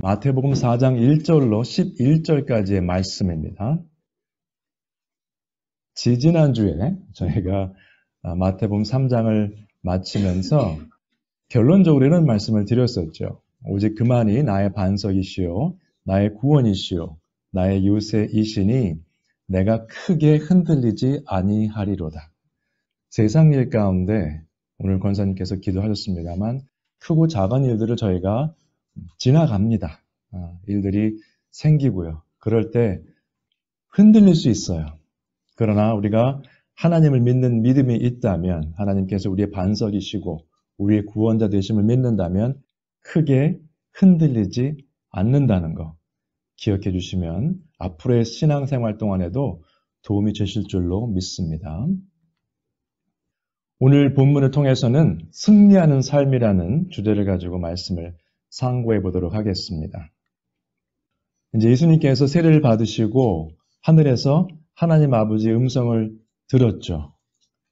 마태복음 4장 1절로 11절까지의 말씀입니다. 지지난주에 저희가 마태복음 3장을 마치면서 결론적으로 이런 말씀을 드렸었죠. 오직 그만이 나의 반석이시요 나의 구원이시요 나의 요새이시니 내가 크게 흔들리지 아니하리로다. 세상 일 가운데 오늘 권사님께서 기도하셨습니다만 크고 작은 일들을 저희가 지나갑니다. 일들이 생기고요. 그럴 때 흔들릴 수 있어요. 그러나 우리가 하나님을 믿는 믿음이 있다면 하나님께서 우리의 반석이시고 우리의 구원자 되심을 믿는다면 크게 흔들리지 않는다는 거 기억해 주시면 앞으로의 신앙생활 동안에도 도움이 되실 줄로 믿습니다. 오늘 본문을 통해서는 승리하는 삶이라는 주제를 가지고 말씀을 상고해 보도록 하겠습니다. 이제 예수님께서 세례를 받으시고 하늘에서 하나님 아버지의 음성을 들었죠.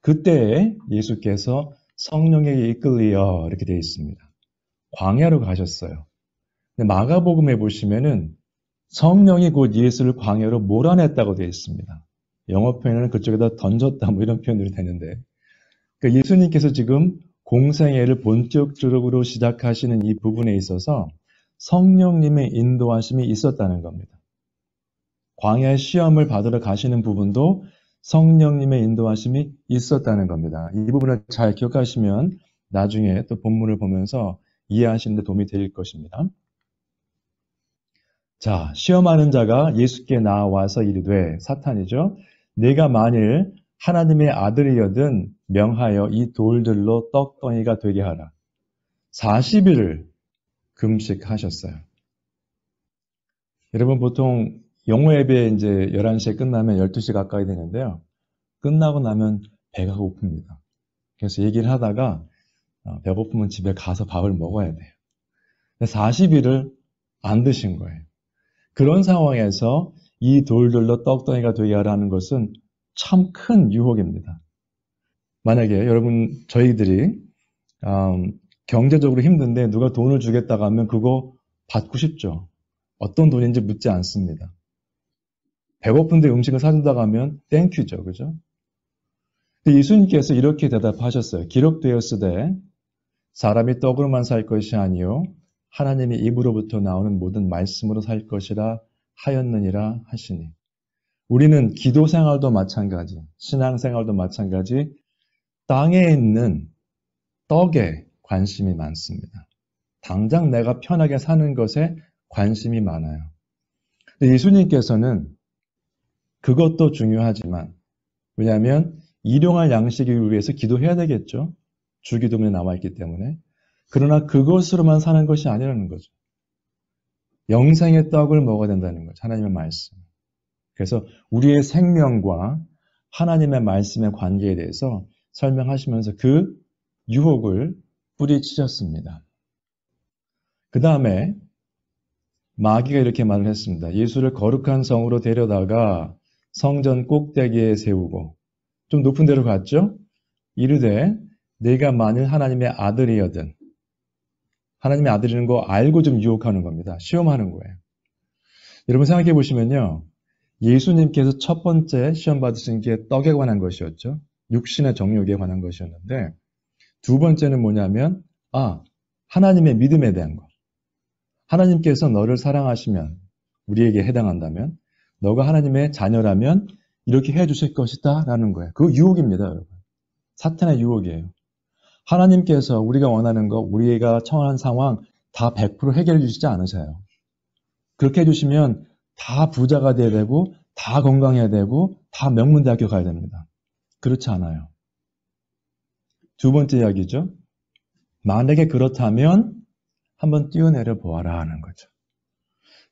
그때에 예수께서 성령에게 이끌리어 이렇게 되어 있습니다. 광야로 가셨어요. 근데 마가복음에 보시면은 성령이 곧 예수를 광야로 몰아냈다고 되어 있습니다. 영어 표현은 그쪽에다 던졌다 뭐 이런 표현들이 되는데 그러니까 예수님께서 지금 공생애를 본격적으로 시작하시는 이 부분에 있어서 성령님의 인도하심이 있었다는 겁니다. 광야의 시험을 받으러 가시는 부분도 성령님의 인도하심이 있었다는 겁니다. 이 부분을 잘 기억하시면 나중에 또 본문을 보면서 이해하시는 데 도움이 될 것입니다. 자, 시험하는 자가 예수께 나와서 이르되 사탄이죠. 내가 만일 하나님의 아들이여든 명하여 이 돌들로 떡덩이가 되게 하라. 40일을 금식하셨어요. 여러분 보통 영어 예배 이제 11시에 끝나면 12시 가까이 되는데요. 끝나고 나면 배가 고픕니다. 그래서 얘기를 하다가 배고프면 집에 가서 밥을 먹어야 돼요. 40일을 안 드신 거예요. 그런 상황에서 이 돌들로 떡덩이가 되게 하라는 것은 참 큰 유혹입니다. 만약에 여러분 저희들이 경제적으로 힘든데 누가 돈을 주겠다고 하면 그거 받고 싶죠. 어떤 돈인지 묻지 않습니다. 배고픈데 음식을 사준다고 하면 땡큐죠. 그죠? 예수님께서 이렇게 대답하셨어요. 기록되었으되 사람이 떡으로만 살 것이 아니요 하나님의 입으로부터 나오는 모든 말씀으로 살 것이라 하였느니라 하시니 우리는 기도 생활도 마찬가지, 신앙생활도 마찬가지 땅에 있는 떡에 관심이 많습니다. 당장 내가 편하게 사는 것에 관심이 많아요. 근데 예수님께서는 그것도 중요하지만 왜냐하면 일용할 양식을 위해서 기도해야 되겠죠. 주기도문에 나와 있기 때문에. 그러나 그것으로만 사는 것이 아니라는 거죠. 영생의 떡을 먹어야 된다는 거죠. 하나님의 말씀. 그래서 우리의 생명과 하나님의 말씀의 관계에 대해서 설명하시면서 그 유혹을 뿌리치셨습니다. 그 다음에 마귀가 이렇게 말을 했습니다. 예수를 거룩한 성으로 데려다가 성전 꼭대기에 세우고 좀 높은 데로 갔죠? 이르되 내가 만일 하나님의 아들이거든 하나님의 아들이라는 거 알고 좀 유혹하는 겁니다. 시험하는 거예요. 여러분 생각해 보시면요. 예수님께서 첫 번째 시험 받으신 게 떡에 관한 것이었죠. 육신의 정욕에 관한 것이었는데 두 번째는 뭐냐면 하나님의 믿음에 대한 것. 하나님께서 너를 사랑하시면 우리에게 해당한다면 너가 하나님의 자녀라면 이렇게 해주실 것이다 라는 거예요. 그거 유혹입니다. 여러분. 사탄의 유혹이에요. 하나님께서 우리가 원하는 거 우리가 청한 상황 다 100% 해결해 주시지 않으세요. 그렇게 해주시면 다 부자가 돼야 되고 다 건강해야 되고 다 명문대학교 가야 됩니다. 그렇지 않아요. 두 번째 이야기죠. 만약에 그렇다면 한번 뛰어내려 보아라 하는 거죠.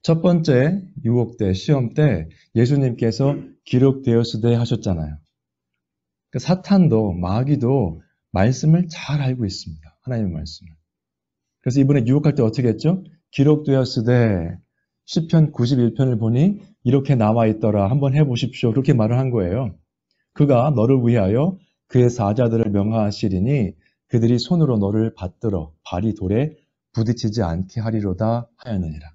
첫 번째 유혹 때 시험 때 예수님께서 기록되었으되 하셨잖아요. 그러니까 사탄도 마귀도 말씀을 잘 알고 있습니다. 하나님의 말씀을. 그래서 이번에 유혹할 때 어떻게 했죠? 기록되었으되 시편 91편을 보니 이렇게 나와 있더라. 한번 해보십시오. 그렇게 말을 한 거예요. 그가 너를 위하여 그의 사자들을 명하시리니 그들이 손으로 너를 받들어 발이 돌에 부딪히지 않게 하리로다 하였느니라.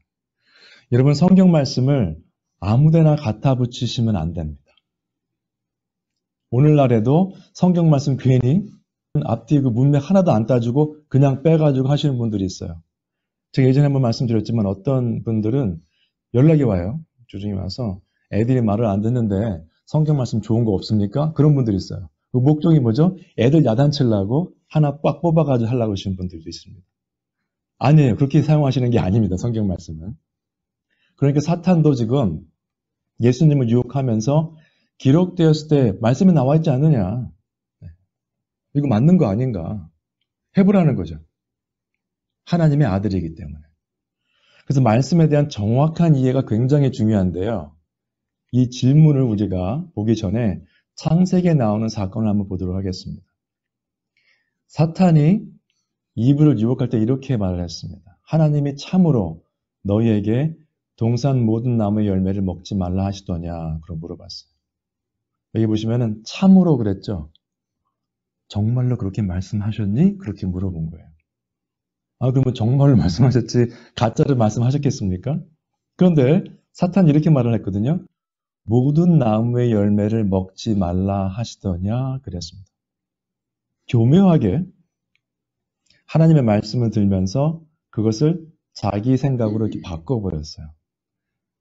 여러분 성경 말씀을 아무데나 갖다 붙이시면 안 됩니다. 오늘날에도 성경 말씀 괜히 앞뒤 그 문맥 하나도 안 따지고 그냥 빼가지고 하시는 분들이 있어요. 제가 예전에 한번 말씀드렸지만 어떤 분들은 연락이 와요. 주중에 와서 애들이 말을 안 듣는데 성경 말씀 좋은 거 없습니까? 그런 분들이 있어요. 그 목적이 뭐죠? 애들 야단치려고 하나 꽉 뽑아가지고 하려고 하시는 분들도 있습니다. 아니에요. 그렇게 사용하시는 게 아닙니다. 성경 말씀은. 그러니까 사탄도 지금 예수님을 유혹하면서 기록되었을 때 말씀에 나와 있지 않느냐. 이거 맞는 거 아닌가. 해보라는 거죠. 하나님의 아들이기 때문에. 그래서 말씀에 대한 정확한 이해가 굉장히 중요한데요. 이 질문을 우리가 보기 전에 창세기에 나오는 사건을 한번 보도록 하겠습니다. 사탄이 이브를 유혹할 때 이렇게 말을 했습니다. 하나님이 참으로 너희에게 동산 모든 나무의 열매를 먹지 말라 하시더냐? 그러고 물어봤어요. 여기 보시면은 참으로 그랬죠. 정말로 그렇게 말씀하셨니? 그렇게 물어본 거예요. 아, 그러면 정말로 말씀하셨지 가짜를 말씀하셨겠습니까? 그런데 사탄이 이렇게 말을 했거든요. 모든 나무의 열매를 먹지 말라 하시더냐? 그랬습니다. 교묘하게 하나님의 말씀을 들면서 그것을 자기 생각으로 이렇게 바꿔버렸어요.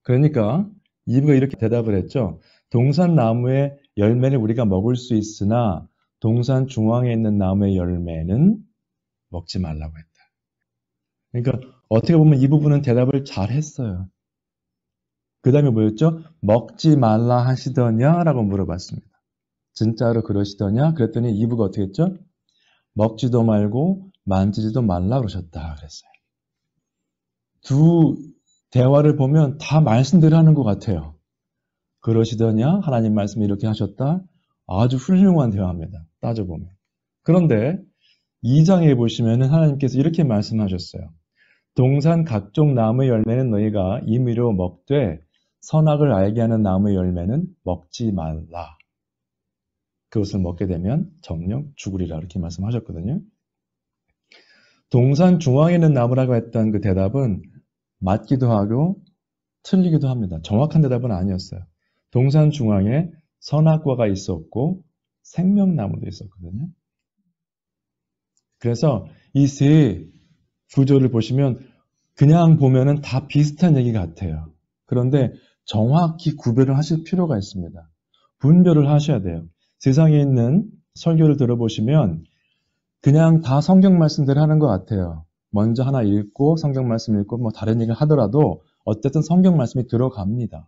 그러니까 이브가 이렇게 대답을 했죠. 동산 나무의 열매를 우리가 먹을 수 있으나 동산 중앙에 있는 나무의 열매는 먹지 말라고 했다. 그러니까 어떻게 보면 이 부분은 대답을 잘 했어요. 그 다음에 뭐였죠? 먹지 말라 하시더냐? 라고 물어봤습니다. 진짜로 그러시더냐? 그랬더니 이브가 어떻게 했죠? 먹지도 말고 만지지도 말라 그러셨다 그랬어요. 두 대화를 보면 다 말씀대로 하는 것 같아요. 그러시더냐? 하나님 말씀이 이렇게 하셨다? 아주 훌륭한 대화입니다. 따져보면. 그런데 2장에 보시면 하나님께서 이렇게 말씀하셨어요. 동산 각종 나무의 열매는 너희가 임의로 먹되 선악을 알게 하는 나무의 열매는 먹지 말라. 그것을 먹게 되면 정녕 죽으리라 이렇게 말씀하셨거든요. 동산 중앙에 있는 나무라고 했던 그 대답은 맞기도 하고 틀리기도 합니다. 정확한 대답은 아니었어요. 동산 중앙에 선악과가 있었고 생명나무도 있었거든요. 그래서 이 세 구조를 보시면 그냥 보면은 다 비슷한 얘기 같아요. 그런데 정확히 구별을 하실 필요가 있습니다. 분별을 하셔야 돼요. 세상에 있는 설교를 들어보시면 그냥 다 성경 말씀대로 하는 것 같아요. 먼저 하나 읽고 성경 말씀 읽고 뭐 다른 얘기를 하더라도 어쨌든 성경 말씀이 들어갑니다.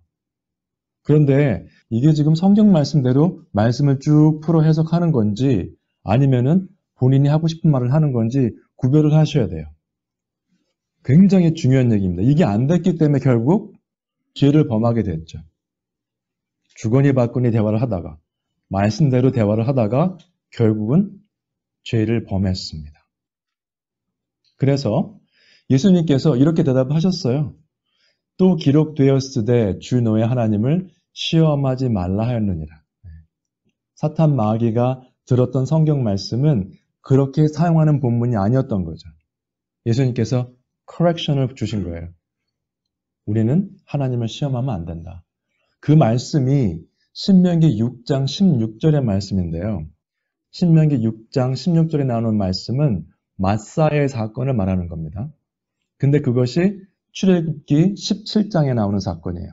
그런데 이게 지금 성경 말씀대로 말씀을 쭉 풀어 해석하는 건지 아니면은 본인이 하고 싶은 말을 하는 건지 구별을 하셔야 돼요. 굉장히 중요한 얘기입니다. 이게 안 됐기 때문에 결국 죄를 범하게 됐죠. 주거니 받거니 대화를 하다가 말씀대로 대화를 하다가 결국은 죄를 범했습니다. 그래서 예수님께서 이렇게 대답하셨어요. 또 기록되었으되 주 너의 하나님을 시험하지 말라 하였느니라. 사탄 마귀가 들었던 성경 말씀은 그렇게 사용하는 본문이 아니었던 거죠. 예수님께서 correction을 주신 거예요. 우리는 하나님을 시험하면 안 된다. 그 말씀이 신명기 6장 16절의 말씀인데요. 신명기 6장 16절에 나오는 말씀은 마사의 사건을 말하는 겁니다. 근데 그것이 출애굽기 17장에 나오는 사건이에요.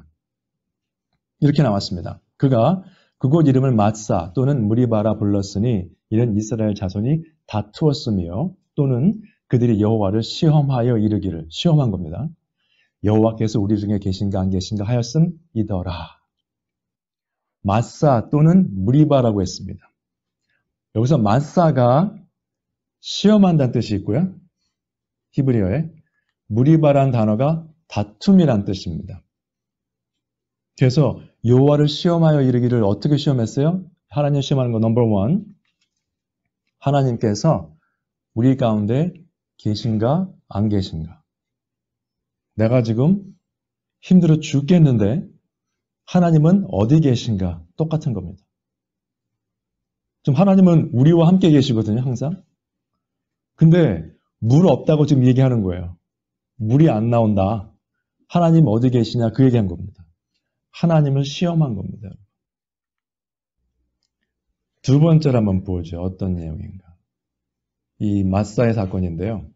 이렇게 나왔습니다. 그가 그곳 이름을 마사 또는 무리바라 불렀으니 이는 이스라엘 자손이 다투었으며 또는 그들이 여호와를 시험하여 이르기를 시험한 겁니다. 여호와께서 우리 중에 계신가 안 계신가 하였음이더라. 마사 또는 무리바라고 했습니다. 여기서 마사가 시험한다는 뜻이 있고요. 히브리어에 무리바라는 단어가 다툼이란 뜻입니다. 그래서 여호와를 시험하여 이르기를 어떻게 시험했어요? 하나님 시험하는 거 넘버 원. 하나님께서 우리 가운데 계신가 안 계신가? 내가 지금 힘들어 죽겠는데 하나님은 어디 계신가? 똑같은 겁니다. 지금 하나님은 우리와 함께 계시거든요, 항상. 근데 물 없다고 지금 얘기하는 거예요. 물이 안 나온다. 하나님 어디 계시냐 그 얘기한 겁니다. 하나님을 시험한 겁니다. 두 번째로 한번 보죠. 어떤 내용인가. 이 마사의 사건인데요.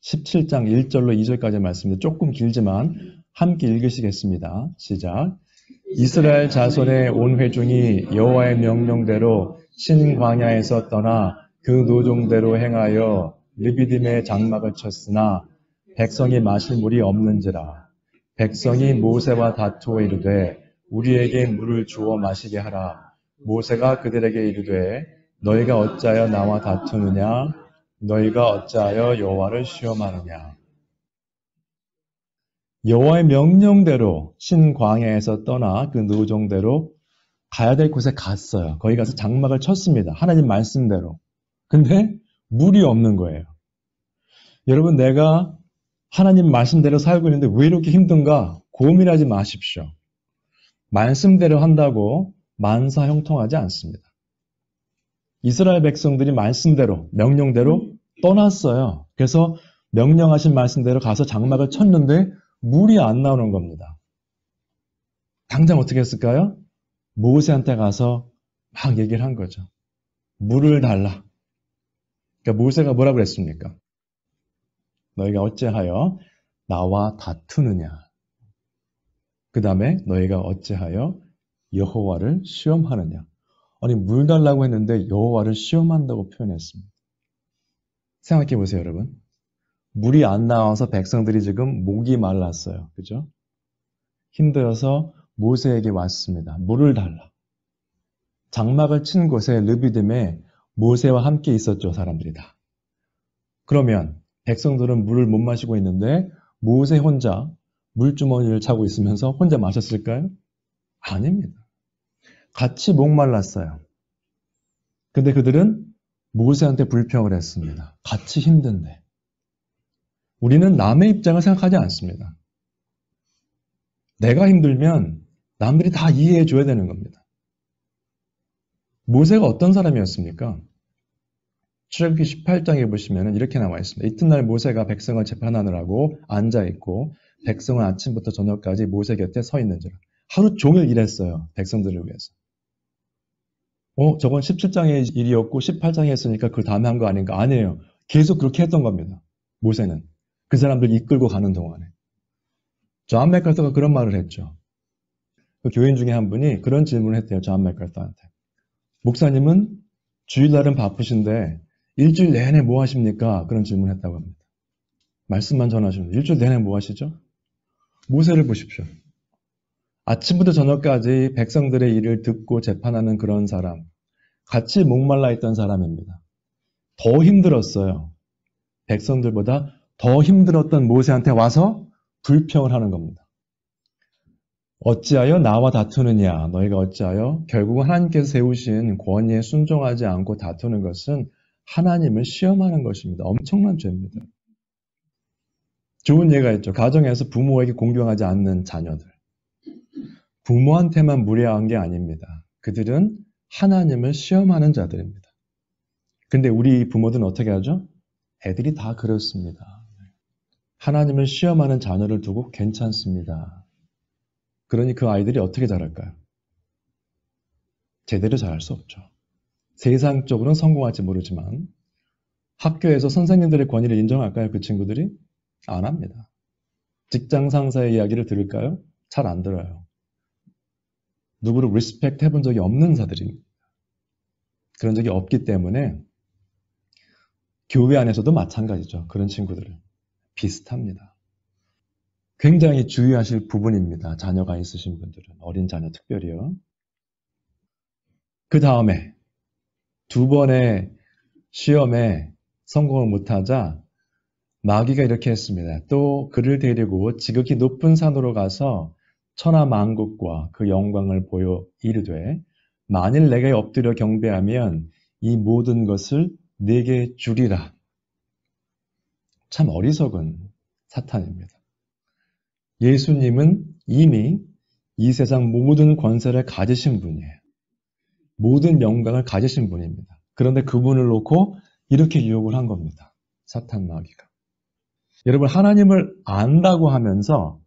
17장 1절로 2절까지 말씀인데 조금 길지만 함께 읽으시겠습니다. 시작. 이스라엘 자손의 온 회중이 여호와의 명령대로 신광야에서 떠나 그 노종대로 행하여 르비딤의 장막을 쳤으나 백성이 마실 물이 없는지라. 백성이 모세와 다투어 이르되 우리에게 물을 주어 마시게 하라. 모세가 그들에게 이르되 너희가 어찌하여 나와 다투느냐? 너희가 어찌하여 여호와를 시험하느냐? 여호와의 명령대로 신광야에서 떠나 그 노종대로 가야 될 곳에 갔어요. 거기 가서 장막을 쳤습니다. 하나님 말씀대로. 근데 물이 없는 거예요. 여러분, 내가 하나님 말씀대로 살고 있는데 왜 이렇게 힘든가? 고민하지 마십시오. 말씀대로 한다고 만사 형통하지 않습니다. 이스라엘 백성들이 말씀대로, 명령대로 떠났어요. 그래서 명령하신 말씀대로 가서 장막을 쳤는데 물이 안 나오는 겁니다. 당장 어떻게 했을까요? 모세한테 가서 막 얘기를 한 거죠. 물을 달라. 그러니까 모세가 뭐라고 그랬습니까? 너희가 어찌하여 나와 다투느냐. 그 다음에 너희가 어찌하여 여호와를 시험하느냐. 아니 물 달라고 했는데 여호와를 시험한다고 표현했습니다. 생각해 보세요, 여러분. 물이 안 나와서 백성들이 지금 목이 말랐어요. 그죠? 힘들어서 모세에게 왔습니다. 물을 달라. 장막을 친 곳에 르비딤에 모세와 함께 있었죠, 사람들이 다. 그러면 백성들은 물을 못 마시고 있는데 모세 혼자 물주머니를 차고 있으면서 혼자 마셨을까요? 아닙니다. 같이 목말랐어요. 근데 그들은 모세한테 불평을 했습니다. 같이 힘든데. 우리는 남의 입장을 생각하지 않습니다. 내가 힘들면 남들이 다 이해해 줘야 되는 겁니다. 모세가 어떤 사람이었습니까? 출애굽기 18장에 보시면 이렇게 나와 있습니다. 이튿날 모세가 백성을 재판하느라고 앉아있고 백성은 아침부터 저녁까지 모세 곁에 서 있는지라. 하루 종일 일했어요. 백성들을 위해서. 저건 17장의 일이었고 18장에 했으니까 그 다음에 한 거 아닌가? 아니에요. 계속 그렇게 했던 겁니다. 모세는. 그 사람들 이끌고 가는 동안에. 존 맥카서가 그런 말을 했죠. 그 교인 중에 한 분이 그런 질문을 했대요. 존 맥카서한테. 목사님은 주일날은 바쁘신데 일주일 내내 뭐 하십니까? 그런 질문을 했다고 합니다. 말씀만 전하시면 일주일 내내 뭐 하시죠? 모세를 보십시오. 아침부터 저녁까지 백성들의 일을 듣고 재판하는 그런 사람, 같이 목말라 있던 사람입니다. 더 힘들었어요. 백성들보다 더 힘들었던 모세한테 와서 불평을 하는 겁니다. 어찌하여 나와 다투느냐? 너희가 어찌하여? 결국은 하나님께서 세우신 권위에 순종하지 않고 다투는 것은 하나님을 시험하는 것입니다. 엄청난 죄입니다. 좋은 예가 있죠. 가정에서 부모에게 공경하지 않는 자녀들. 부모한테만 무례한 게 아닙니다. 그들은 하나님을 시험하는 자들입니다. 근데 우리 부모들은 어떻게 하죠? 애들이 다 그렇습니다. 하나님을 시험하는 자녀를 두고 괜찮습니다. 그러니 그 아이들이 어떻게 자랄까요? 제대로 자랄 수 없죠. 세상적으로는 성공할지 모르지만 학교에서 선생님들의 권위를 인정할까요? 그 친구들이? 안 합니다. 직장 상사의 이야기를 들을까요? 잘 안 들어요. 누구를 리스펙트 해본 적이 없는 자들입니다. 그런 적이 없기 때문에 교회 안에서도 마찬가지죠. 그런 친구들은. 비슷합니다. 굉장히 주의하실 부분입니다. 자녀가 있으신 분들은. 어린 자녀 특별히요. 그 다음에 두 번의 시험에 성공을 못하자 마귀가 이렇게 했습니다. 또 그를 데리고 지극히 높은 산으로 가서 천하 만국과 그 영광을 보여 이르되 만일 내게 엎드려 경배하면 이 모든 것을 내게 주리라. 참 어리석은 사탄입니다. 예수님은 이미 이 세상 모든 권세를 가지신 분이에요. 모든 영광을 가지신 분입니다. 그런데 그분을 놓고 이렇게 유혹을 한 겁니다. 사탄 마귀가. 여러분, 하나님을 안다고 하면서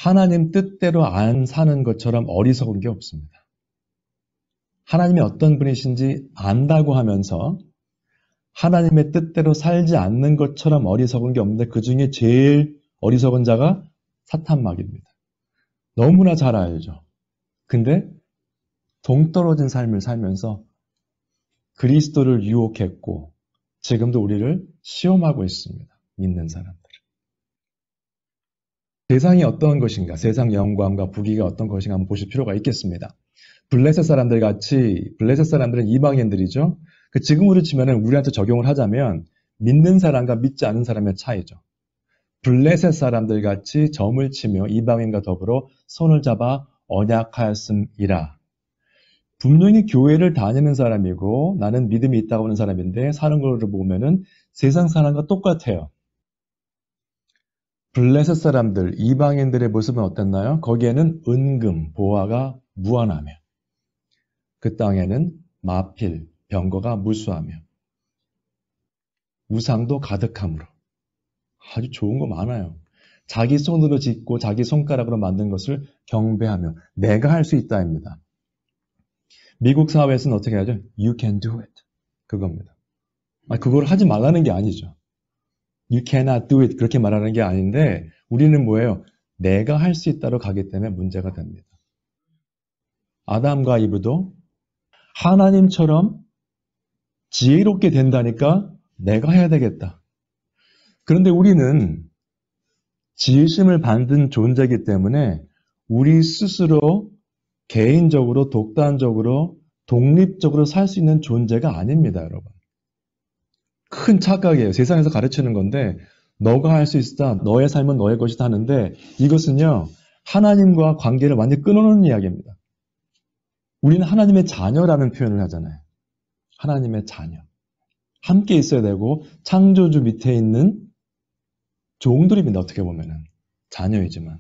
하나님 뜻대로 안 사는 것처럼 어리석은 게 없습니다. 하나님이 어떤 분이신지 안다고 하면서 하나님의 뜻대로 살지 않는 것처럼 어리석은 게 없는데 그 중에 제일 어리석은 자가 사탄마귀입니다. 너무나 잘 알죠. 근데 동떨어진 삶을 살면서 그리스도를 유혹했고 지금도 우리를 시험하고 있습니다. 믿는 사람들. 세상이 어떤 것인가, 세상 영광과 부귀가 어떤 것인가 한번 보실 필요가 있겠습니다. 블레셋 사람들 같이, 블레셋 사람들은 이방인들이죠. 지금으로 치면은 우리한테 적용을 하자면 믿는 사람과 믿지 않는 사람의 차이죠. 블레셋 사람들 같이 점을 치며 이방인과 더불어 손을 잡아 언약하였음이라. 분명히 교회를 다니는 사람이고 나는 믿음이 있다고 하는 사람인데 사는 걸 보면은 세상 사람과 똑같아요. 블레셋 사람들, 이방인들의 모습은 어땠나요? 거기에는 은금, 보화가 무한하며 그 땅에는 마필, 병거가 무수하며 우상도 가득함으로 아주 좋은 거 많아요. 자기 손으로 짓고 자기 손가락으로 만든 것을 경배하며 내가 할 수 있다입니다. 미국 사회에서는 어떻게 하죠? You can do it. 그겁니다. 그걸 하지 말라는 게 아니죠. You cannot do it. 그렇게 말하는 게 아닌데 우리는 뭐예요? 내가 할 수 있다로 가기 때문에 문제가 됩니다. 아담과 이브도 하나님처럼 지혜롭게 된다니까 내가 해야 되겠다. 그런데 우리는 지으심을 받은 존재이기 때문에 우리 스스로 개인적으로 독단적으로 독립적으로 살 수 있는 존재가 아닙니다, 여러분. 큰 착각이에요. 세상에서 가르치는 건데 너가 할 수 있다. 너의 삶은 너의 것이다 하는데 이것은요. 하나님과 관계를 완전히 끊어놓는 이야기입니다. 우리는 하나님의 자녀라는 표현을 하잖아요. 하나님의 자녀. 함께 있어야 되고 창조주 밑에 있는 종들입니다. 어떻게 보면은. 자녀이지만.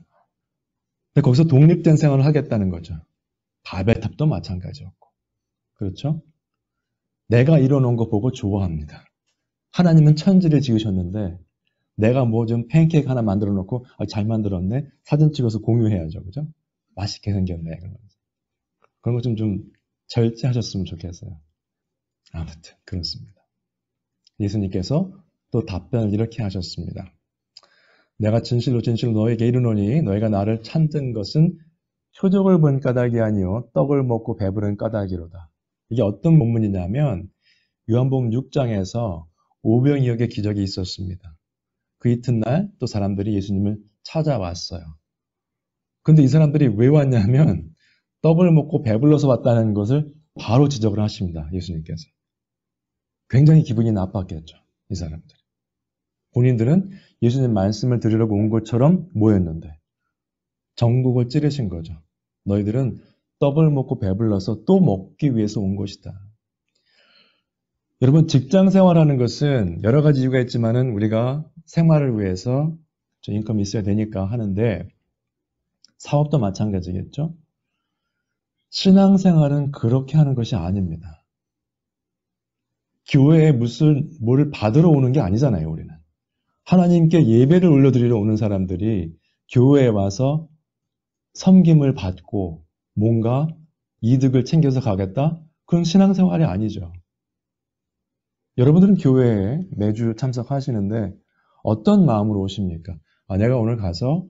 근데 거기서 독립된 생활을 하겠다는 거죠. 바벨탑도 마찬가지였고. 그렇죠? 내가 이뤄놓은 거 보고 좋아합니다. 하나님은 천지를 지으셨는데 내가 뭐 좀 팬케이크 하나 만들어 놓고 잘 만들었네? 사진 찍어서 공유해야죠. 그죠? 맛있게 생겼네. 그러면서. 그런 거 좀 절제하셨으면 좋겠어요. 아무튼 그렇습니다. 예수님께서 또 답변을 이렇게 하셨습니다. 내가 진실로 진실로 너에게 이르노니 너희가 나를 찾는 것은 표적을 본 까닭이 아니요 떡을 먹고 배부른 까닭이로다. 이게 어떤 본문이냐면 요한복음 6장에서 오병이어의 기적이 있었습니다. 그 이튿날 또 사람들이 예수님을 찾아왔어요. 근데 이 사람들이 왜 왔냐면 떡을 먹고 배불러서 왔다는 것을 바로 지적을 하십니다. 예수님께서. 굉장히 기분이 나빴겠죠. 이 사람들. 본인들은 예수님 말씀을 들으려고 온 것처럼 모였는데 정국을 찌르신 거죠. 너희들은 떡을 먹고 배불러서 또 먹기 위해서 온 것이다. 여러분 직장 생활하는 것은 여러 가지 이유가 있지만은 우리가 생활을 위해서 인컴이 있어야 되니까 하는데 사업도 마찬가지겠죠. 신앙생활은 그렇게 하는 것이 아닙니다. 교회에 뭘 받으러 오는 게 아니잖아요, 우리는. 하나님께 예배를 올려드리러 오는 사람들이 교회에 와서 섬김을 받고 뭔가 이득을 챙겨서 가겠다? 그건 신앙생활이 아니죠. 여러분들은 교회에 매주 참석하시는데 어떤 마음으로 오십니까? 내가 오늘 가서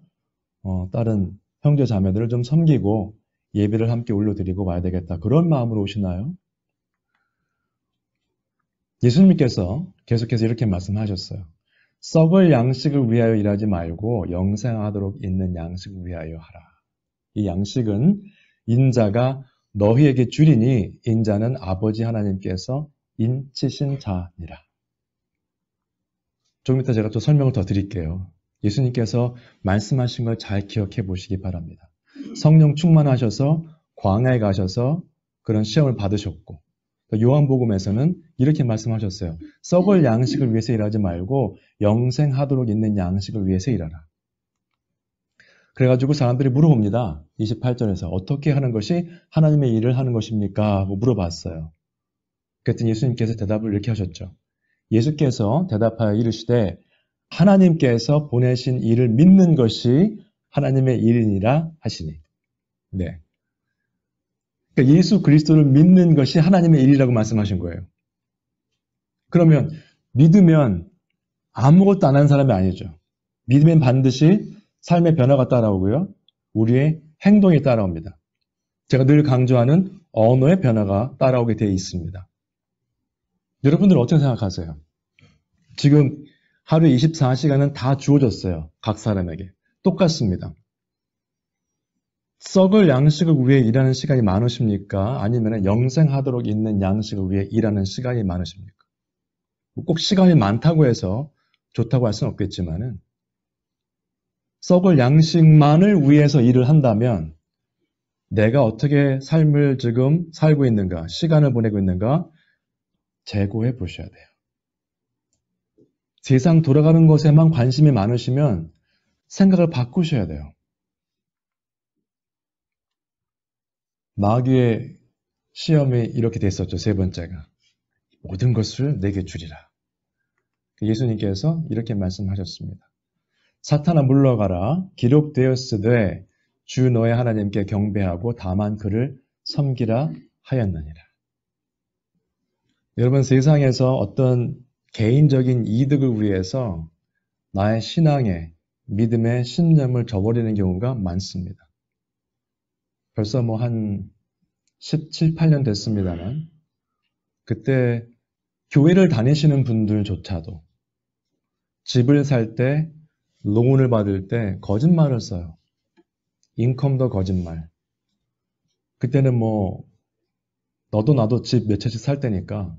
다른 형제 자매들을 좀 섬기고 예배를 함께 올려드리고 와야 되겠다. 그런 마음으로 오시나요? 예수님께서 계속해서 이렇게 말씀하셨어요. 썩을 양식을 위하여 일하지 말고 영생하도록 있는 양식을 위하여 하라. 이 양식은 인자가 너희에게 주리니 인자는 아버지 하나님께서 인치신 자니라. 조금 이따 제가 또 설명을 더 드릴게요. 예수님께서 말씀하신 걸 잘 기억해 보시기 바랍니다. 성령 충만하셔서 광야에 가셔서 그런 시험을 받으셨고 요한복음에서는 이렇게 말씀하셨어요. 썩을 양식을 위해서 일하지 말고 영생하도록 있는 양식을 위해서 일하라. 그래가지고 사람들이 물어봅니다. 28절에서 어떻게 하는 것이 하나님의 일을 하는 것입니까? 하고 물어봤어요. 그랬더니 예수님께서 대답을 이렇게 하셨죠. 예수께서 대답하여 이르시되 하나님께서 보내신 일을 믿는 것이 하나님의 일이니라 하시니. 네. 그러니까 예수 그리스도를 믿는 것이 하나님의 일이라고 말씀하신 거예요. 그러면 믿으면 아무것도 안 하는 사람이 아니죠. 믿으면 반드시 삶의 변화가 따라오고요. 우리의 행동이 따라옵니다. 제가 늘 강조하는 언어의 변화가 따라오게 되어 있습니다. 여러분들 어떻게 생각하세요? 지금 하루에 24시간은 다 주어졌어요. 각 사람에게. 똑같습니다. 썩을 양식을 위해 일하는 시간이 많으십니까? 아니면 영생하도록 있는 양식을 위해 일하는 시간이 많으십니까? 꼭 시간이 많다고 해서 좋다고 할 수는 없겠지만은 썩을 양식만을 위해서 일을 한다면 내가 어떻게 삶을 지금 살고 있는가, 시간을 보내고 있는가 재고해 보셔야 돼요. 세상 돌아가는 것에만 관심이 많으시면 생각을 바꾸셔야 돼요. 마귀의 시험이 이렇게 됐었죠. 세 번째가. 모든 것을 내게 주리라. 예수님께서 이렇게 말씀하셨습니다. 사탄아 물러가라. 기록되었으되 주 너의 하나님께 경배하고 다만 그를 섬기라 하였느니라. 여러분 세상에서 어떤 개인적인 이득을 위해서 나의 신앙의 믿음의 신념을 저버리는 경우가 많습니다. 벌써 한 17, 18년 됐습니다만 그때 교회를 다니시는 분들조차도 집을 살 때 론을 받을 때 거짓말을 써요. 인컴도 거짓말. 그때는 너도 나도 집 몇 채씩 살 때니까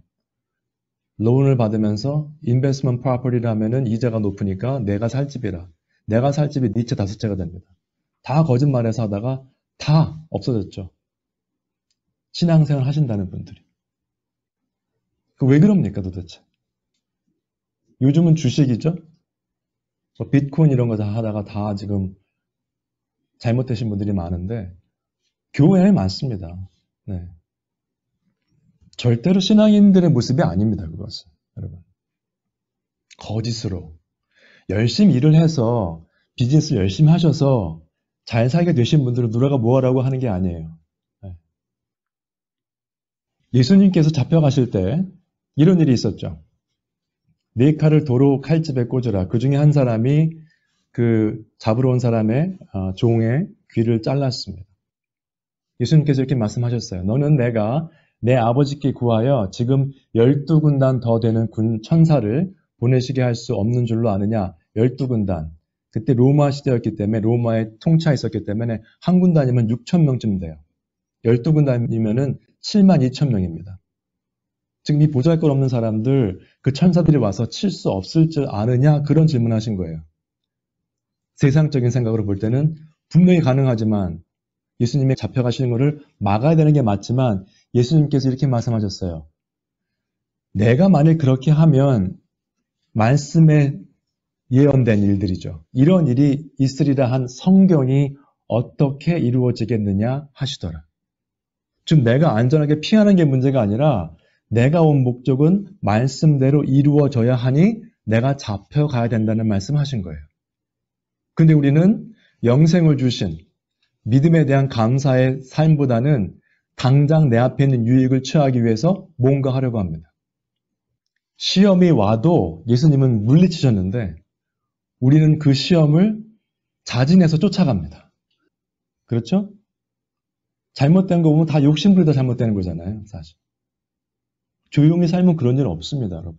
론을 받으면서 인베스트먼트 프로퍼티라면은 이자가 높으니까 내가 살 집이라. 내가 살 집이 4채 5채가 됩니다. 다 거짓말해서 하다가 다 없어졌죠. 신앙생활 하신다는 분들이. 왜 그럽니까 도대체? 요즘은 주식이죠? 비트코인 이런 거 다 하다가 다 지금 잘못되신 분들이 많은데 교회에 많습니다. 네. 절대로 신앙인들의 모습이 아닙니다. 그것은. 여러분. 거짓으로. 열심히 일을 해서 비즈니스 열심히 하셔서 잘 살게 되신 분들은 누가 뭐하라고 하는 게 아니에요. 네. 예수님께서 잡혀가실 때 이런 일이 있었죠. 4칼을 도로 칼집에 꽂으라. 그 중에 한 사람이 그 잡으러 온 사람의 종의 귀를 잘랐습니다. 예수님께서 이렇게 말씀하셨어요. 너는 내가 내 아버지께 구하여 지금 12군단 더 되는 천사를 보내시게 할 수 없는 줄로 아느냐? 12군단. 그때 로마 시대였기 때문에 로마에 통치하 있었기 때문에 한 군단이면 6천 명쯤 돼요. 12군단이면은 7만 2천 명입니다. 지금 이 보잘것없는 사람들 그 천사들이 와서 칠 수 없을 줄 아느냐? 그런 질문하신 거예요. 세상적인 생각으로 볼 때는 분명히 가능하지만 예수님이 잡혀가시는 것을 막아야 되는 게 맞지만 예수님께서 이렇게 말씀하셨어요. 내가 만일 그렇게 하면 말씀에 예언된 일들이죠. 이런 일이 있으리라 한 성경이 어떻게 이루어지겠느냐 하시더라. 즉 내가 안전하게 피하는 게 문제가 아니라 내가 온 목적은 말씀대로 이루어져야 하니 내가 잡혀가야 된다는 말씀하신 거예요. 근데 우리는 영생을 주신 믿음에 대한 감사의 삶보다는 당장 내 앞에 있는 유익을 취하기 위해서 뭔가 하려고 합니다. 시험이 와도 예수님은 물리치셨는데 우리는 그 시험을 자진해서 쫓아갑니다. 그렇죠? 잘못된 거 보면 다 욕심부리다 잘못되는 거잖아요, 사실. 조용히 살면 그런 일 없습니다, 여러분.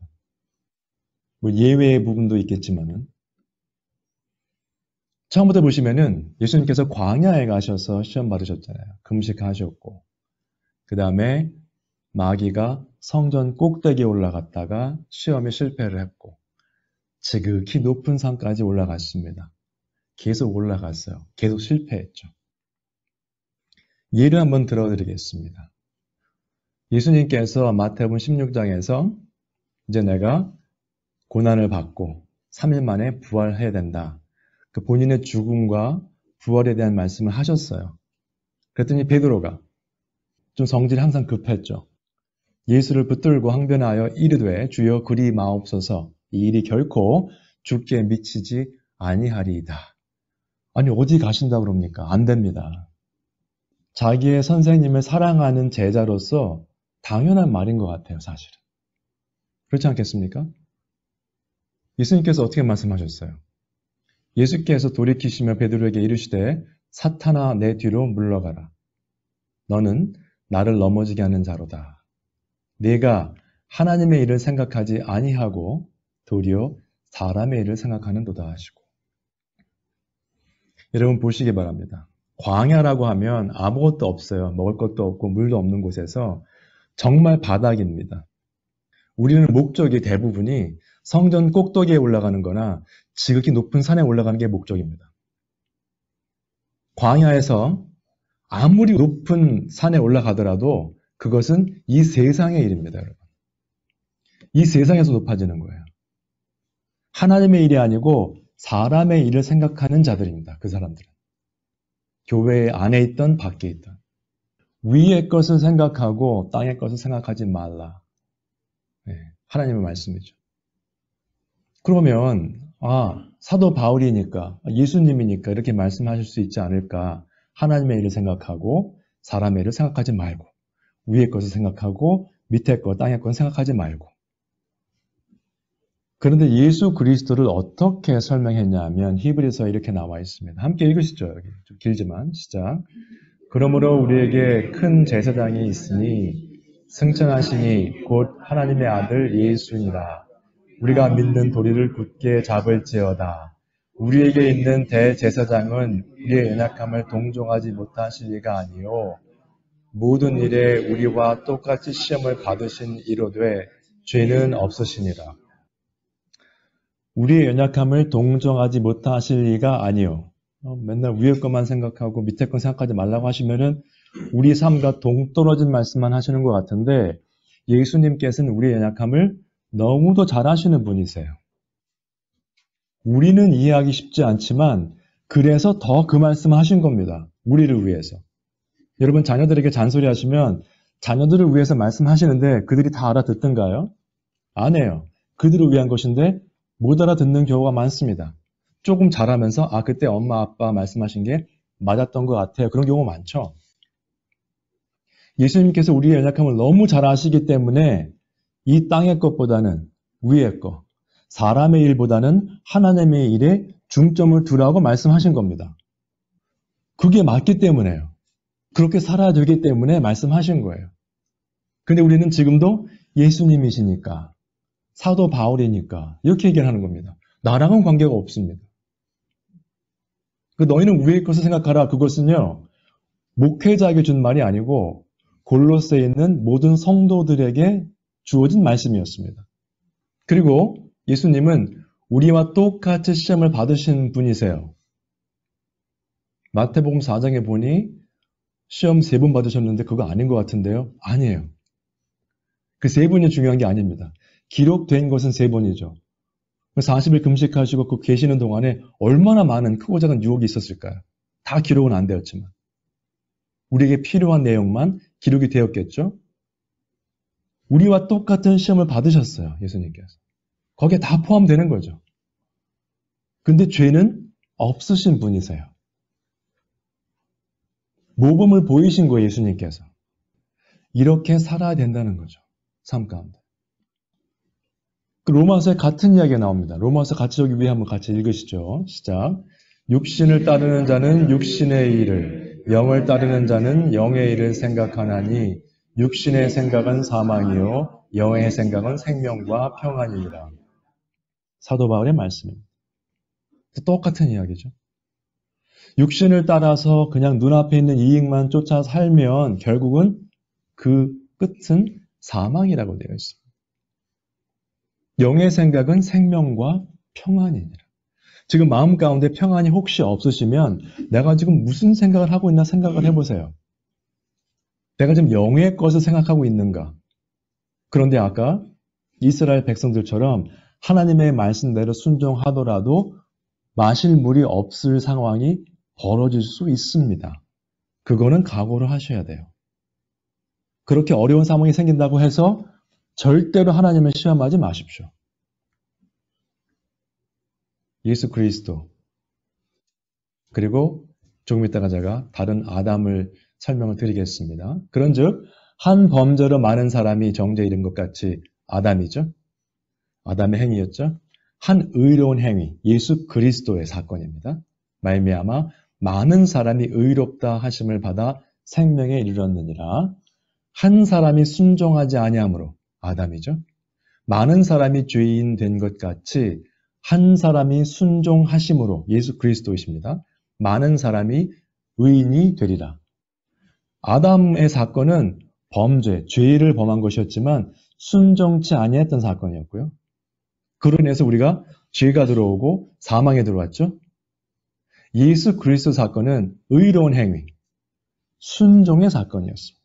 예외의 부분도 있겠지만은. 처음부터 보시면은 예수님께서 광야에 가셔서 시험 받으셨잖아요. 금식하셨고. 그 다음에 마귀가 성전 꼭대기에 올라갔다가 시험에 실패를 했고 지극히 높은 산까지 올라갔습니다. 계속 올라갔어요. 계속 실패했죠. 예를 한번 들어드리겠습니다. 예수님께서 마태복음 16장에서 이제 내가 고난을 받고 3일 만에 부활해야 된다. 그 본인의 죽음과 부활에 대한 말씀을 하셨어요. 그랬더니 베드로가 좀 성질이 항상 급했죠. 예수를 붙들고 항변하여 이르되 주여 그리 마옵소서 이 일이 결코 주께 미치지 아니하리이다. 아니, 어디 가신다고 그럽니까? 안 됩니다. 자기의 선생님을 사랑하는 제자로서 당연한 말인 것 같아요, 사실은. 그렇지 않겠습니까? 예수님께서 어떻게 말씀하셨어요? 예수께서 돌이키시며 베드로에게 이르시되 사탄아 내 뒤로 물러가라. 너는 나를 넘어지게 하는 자로다. 네가 하나님의 일을 생각하지 아니하고 도리어 사람의 일을 생각하는도다 하시고. 여러분 보시기 바랍니다. 광야라고 하면 아무것도 없어요. 먹을 것도 없고 물도 없는 곳에서 정말 바닥입니다. 우리는 목적이 대부분이 성전 꼭대기에 올라가는 거나 지극히 높은 산에 올라가는 게 목적입니다. 광야에서 아무리 높은 산에 올라가더라도 그것은 이 세상의 일입니다, 여러분. 이 세상에서 높아지는 거예요. 하나님의 일이 아니고 사람의 일을 생각하는 자들입니다, 그 사람들은. 교회 안에 있던 밖에 있던. 위의 것을 생각하고 땅의 것을 생각하지 말라. 네, 하나님의 말씀이죠. 그러면 사도 바울이니까 예수님이니까 이렇게 말씀하실 수 있지 않을까. 하나님의 일을 생각하고 사람의 일을 생각하지 말고 위의 것을 생각하고 밑에 것, 땅의 것을 생각하지 말고. 그런데 예수 그리스도를 어떻게 설명했냐 하면 히브리서에 이렇게 나와 있습니다. 함께 읽으시죠. 여기 좀 길지만 시작. 그러므로 우리에게 큰 제사장이 있으니 승천하시니 곧 하나님의 아들 예수니라. 우리가 믿는 도리를 굳게 잡을지어다. 우리에게 있는 대제사장은 우리의 연약함을 동정하지 못하실 리가 아니요 모든 일에 우리와 똑같이 시험을 받으신 이로되 죄는 없으시니라. 우리의 연약함을 동정하지 못하실 리가 아니요. 맨날 위에 것만 생각하고 밑에 것 생각하지 말라고 하시면은 우리 삶과 동떨어진 말씀만 하시는 것 같은데 예수님께서는 우리의 연약함을 너무도 잘 아시는 분이세요. 우리는 이해하기 쉽지 않지만 그래서 더 그 말씀을 하신 겁니다. 우리를 위해서. 여러분 자녀들에게 잔소리하시면 자녀들을 위해서 말씀하시는데 그들이 다 알아듣던가요? 안 해요. 그들을 위한 것인데 못 알아듣는 경우가 많습니다. 조금 잘하면서 그때 엄마 아빠 말씀하신 게 맞았던 것 같아요. 그런 경우가 많죠. 예수님께서 우리의 연약함을 너무 잘 아시기 때문에 이 땅의 것보다는 위의 것, 사람의 일보다는 하나님의 일에 중점을 두라고 말씀하신 겁니다. 그게 맞기 때문에요. 그렇게 살아야 되기 때문에 말씀하신 거예요. 근데 우리는 지금도 예수님이시니까 사도 바울이니까 이렇게 얘기를 하는 겁니다. 나랑은 관계가 없습니다. 너희는 위의 것을 생각하라. 그것은요. 목회자에게 준 말이 아니고 골로새에 있는 모든 성도들에게 주어진 말씀이었습니다. 그리고 예수님은 우리와 똑같이 시험을 받으신 분이세요. 마태복음 4장에 보니 시험 3번 받으셨는데 그거 아닌 것 같은데요? 아니에요. 그 3번이 중요한 게 아닙니다. 기록된 것은 3번이죠. 40일 금식하시고 그 계시는 동안에 얼마나 많은 크고 작은 유혹이 있었을까요? 다 기록은 안 되었지만. 우리에게 필요한 내용만 기록이 되었겠죠? 우리와 똑같은 시험을 받으셨어요. 예수님께서. 거기에 다 포함되는 거죠. 근데 죄는 없으신 분이세요. 모범을 보이신 거예요. 예수님께서. 이렇게 살아야 된다는 거죠. 삶 가운데. 그 로마서에 같은 이야기가 나옵니다. 로마서 같이 여기 위에 한번 같이 읽으시죠. 시작. 육신을 따르는 자는 육신의 일을, 영을 따르는 자는 영의 일을 생각하나니 육신의 생각은 사망이요 영의 생각은 생명과 평안이니라. 사도 바울의 말씀입니다. 똑같은 이야기죠. 육신을 따라서 그냥 눈앞에 있는 이익만 쫓아 살면 결국은 그 끝은 사망이라고 되어 있습니다. 영의 생각은 생명과 평안이니라. 지금 마음 가운데 평안이 혹시 없으시면 내가 지금 무슨 생각을 하고 있나 생각을 해보세요. 내가 지금 영의 것을 생각하고 있는가? 그런데 아까 이스라엘 백성들처럼 하나님의 말씀대로 순종하더라도 마실 물이 없을 상황이 벌어질 수 있습니다. 그거는 각오를 하셔야 돼요. 그렇게 어려운 상황이 생긴다고 해서 절대로 하나님을 시험하지 마십시오. 예수 그리스도 그리고 조금 이따가 제가 다른 아담을 설명을 드리겠습니다. 그런즉 한 범죄로 많은 사람이 정죄에 이른 것 같이 아담이죠. 아담의 행위였죠. 한 의로운 행위, 예수 그리스도의 사건입니다. 말미암아 많은 사람이 의롭다 하심을 받아 생명에 이르렀느니라. 한 사람이 순종하지 아니함으로 아담이죠. 많은 사람이 죄인 된 것 같이 한 사람이 순종하심으로 예수 그리스도이십니다. 많은 사람이 의인이 되리라. 아담의 사건은 범죄, 죄를 범한 것이었지만 순종치 아니했던 사건이었고요. 그로 인해서 우리가 죄가 들어오고 사망에 들어왔죠. 예수 그리스도 사건은 의로운 행위, 순종의 사건이었습니다.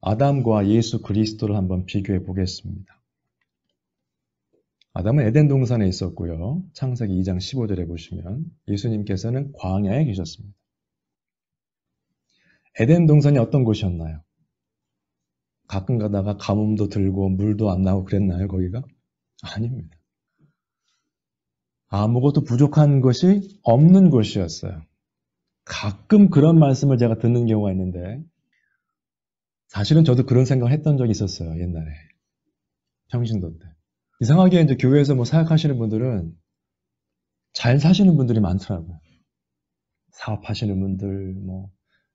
아담과 예수 그리스도를 한번 비교해 보겠습니다. 아담은 에덴 동산에 있었고요. 창세기 2장 15절에 보시면 예수님께서는 광야에 계셨습니다. 에덴 동산이 어떤 곳이었나요? 가끔 가다가 가뭄도 들고 물도 안 나오고 그랬나요, 거기가? 아닙니다. 아무것도 부족한 것이 없는 곳이었어요. 가끔 그런 말씀을 제가 듣는 경우가 있는데 사실은 저도 그런 생각을 했던 적이 있었어요, 옛날에. 평신도 때. 이상하게 이제 교회에서 뭐 사역하시는 분들은 잘 사시는 분들이 많더라고요. 사업하시는 분들, 뭐,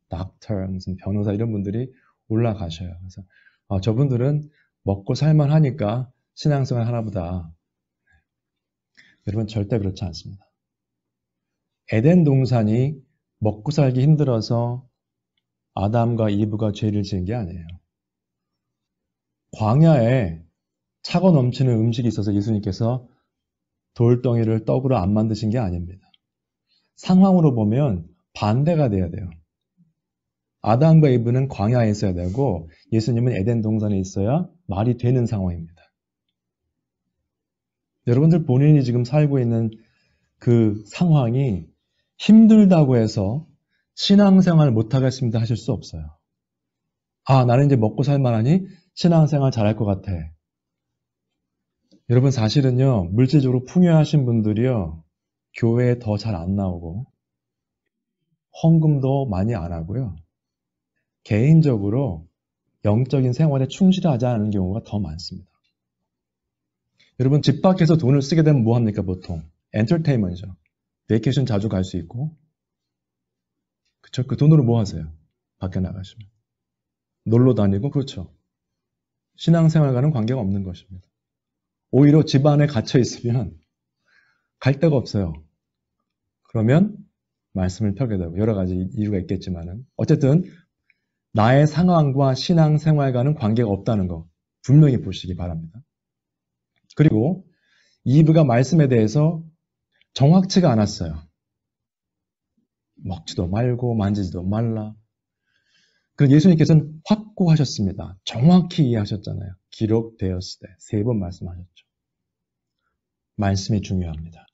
닥터, 무슨 변호사 이런 분들이 올라가셔요. 그래서 저분들은 먹고 살만 하니까 신앙생활 하나보다. 여러분 절대 그렇지 않습니다. 에덴 동산이 먹고 살기 힘들어서 아담과 이브가 죄를 지은 게 아니에요. 광야에 차고 넘치는 음식이 있어서 예수님께서 돌덩이를 떡으로 안 만드신 게 아닙니다. 상황으로 보면 반대가 돼야 돼요. 아담과 이브는 광야에 있어야 되고 예수님은 에덴 동산에 있어야 말이 되는 상황입니다. 여러분들 본인이 지금 살고 있는 그 상황이 힘들다고 해서 신앙생활 못하겠습니다 하실 수 없어요. 나는 이제 먹고 살만하니 신앙생활 잘할 것 같아. 여러분 사실은요, 물질적으로 풍요하신 분들이요, 교회에 더 잘 안 나오고 헌금도 많이 안 하고요. 개인적으로 영적인 생활에 충실하지 않은 경우가 더 많습니다. 여러분 집 밖에서 돈을 쓰게 되면 뭐 합니까 보통? 엔터테인먼트죠. 베이케이션 자주 갈 수 있고. 그쵸? 그 돈으로 뭐 하세요? 밖에 나가시면. 놀러 다니고 그렇죠. 신앙생활과는 관계가 없는 것입니다. 오히려 집 안에 갇혀 있으면 갈 데가 없어요. 그러면 말씀을 펴게 되고 여러 가지 이유가 있겠지만은 어쨌든 나의 상황과 신앙생활과는 관계가 없다는 거 분명히 보시기 바랍니다. 그리고 이브가 말씀에 대해서 정확치가 않았어요. 먹지도 말고 만지지도 말라. 그 예수님께서는 확고하셨습니다. 정확히 이해하셨잖아요. 기록되었을 때 3번 말씀하셨죠. 말씀이 중요합니다.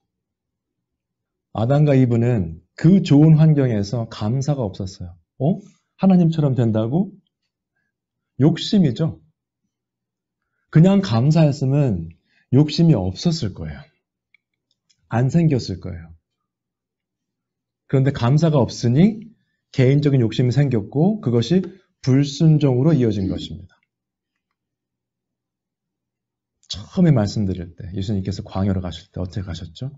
아담과 이브는 그 좋은 환경에서 감사가 없었어요. 하나님처럼 된다고? 욕심이죠. 그냥 감사했으면 욕심이 없었을 거예요. 안 생겼을 거예요. 그런데 감사가 없으니 개인적인 욕심이 생겼고 그것이 불순종으로 이어진 것입니다. 처음에 말씀드릴 때 예수님께서 광야로 가실 때 어떻게 가셨죠?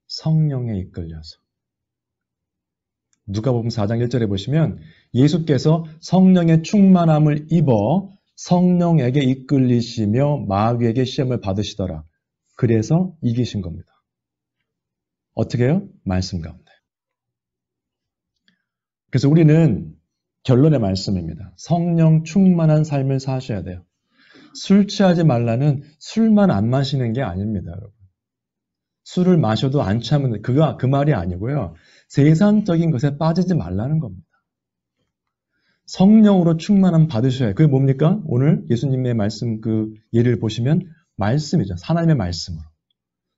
성령에 이끌려서. 누가복음 4장 1절에 보시면 예수께서 성령의 충만함을 입어 성령에게 이끌리시며 마귀에게 시험을 받으시더라. 그래서 이기신 겁니다. 어떻게 해요? 말씀 가운데. 그래서 우리는 결론의 말씀입니다. 성령 충만한 삶을 사셔야 돼요. 술 취하지 말라는 술만 안 마시는 게 아닙니다, 여러분. 술을 마셔도 안 취하면 그 말이 아니고요. 세상적인 것에 빠지지 말라는 겁니다. 성령으로 충만함 받으셔야 해요. 그게 뭡니까? 오늘 예수님의 말씀 그 예를 보시면 말씀이죠. 하나님의 말씀으로.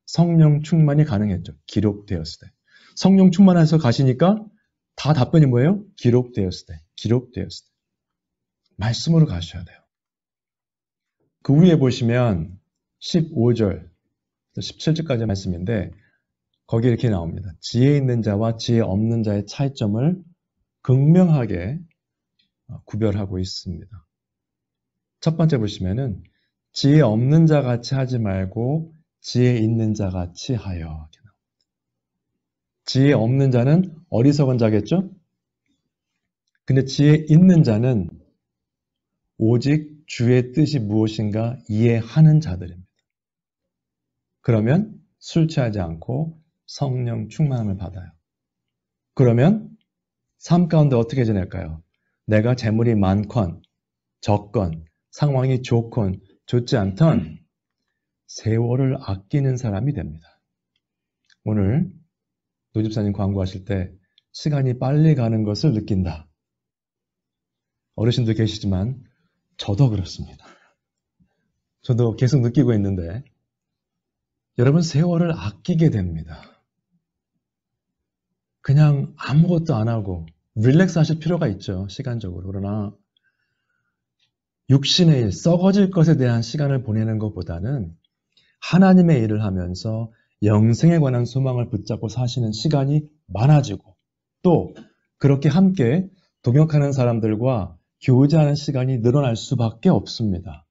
성령 충만이 가능했죠. 기록되었을 때. 성령 충만해서 가시니까 다 답변이 뭐예요? 기록되었을 때. 기록되었을 때. 말씀으로 가셔야 돼요. 그 위에 보시면 15절, 17절까지 말씀인데 거기에 이렇게 나옵니다. 지혜 있는 자와 지혜 없는 자의 차이점을 극명하게 구별하고 있습니다. 첫 번째 보시면은 지혜 없는 자 같이 하지 말고 지혜 있는 자 같이 하여. 지혜 없는 자는 어리석은 자겠죠? 근데 지혜 있는 자는 오직 주의 뜻이 무엇인가 이해하는 자들입니다. 그러면 술 취하지 않고 성령 충만함을 받아요. 그러면 삶 가운데 어떻게 지낼까요? 내가 재물이 많건 적건 상황이 좋건 좋지 않던 세월을 아끼는 사람이 됩니다. 오늘 노집사님 광고하실 때 시간이 빨리 가는 것을 느낀다. 어르신들 계시지만 저도 그렇습니다. 저도 계속 느끼고 있는데 여러분 세월을 아끼게 됩니다. 그냥 아무것도 안 하고 릴렉스 하실 필요가 있죠. 시간적으로. 그러나 육신의 일, 썩어질 것에 대한 시간을 보내는 것보다는 하나님의 일을 하면서 영생에 관한 소망을 붙잡고 사시는 시간이 많아지고 또 그렇게 함께 동역하는 사람들과 교제하는 시간이 늘어날 수밖에 없습니다.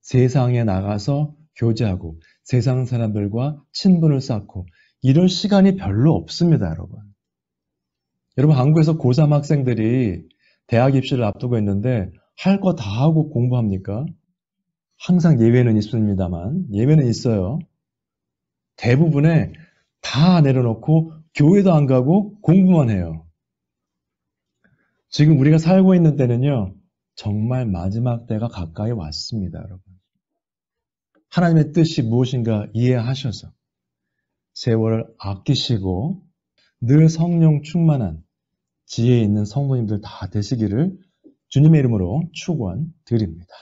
세상에 나가서 교제하고 세상 사람들과 친분을 쌓고 이럴 시간이 별로 없습니다, 여러분. 여러분, 한국에서 고3 학생들이 대학 입시를 앞두고 있는데 할 거 다 하고 공부합니까? 항상 예외는 있습니다만 예외는 있어요. 대부분의 다 내려놓고 교회도 안 가고 공부만 해요. 지금 우리가 살고 있는 때는요. 정말 마지막 때가 가까이 왔습니다, 여러분. 하나님의 뜻이 무엇인가 이해하셔서 세월을 아끼시고 늘 성령 충만한 지혜 있는 성도님들 다 되시기를 주님의 이름으로 축원드립니다.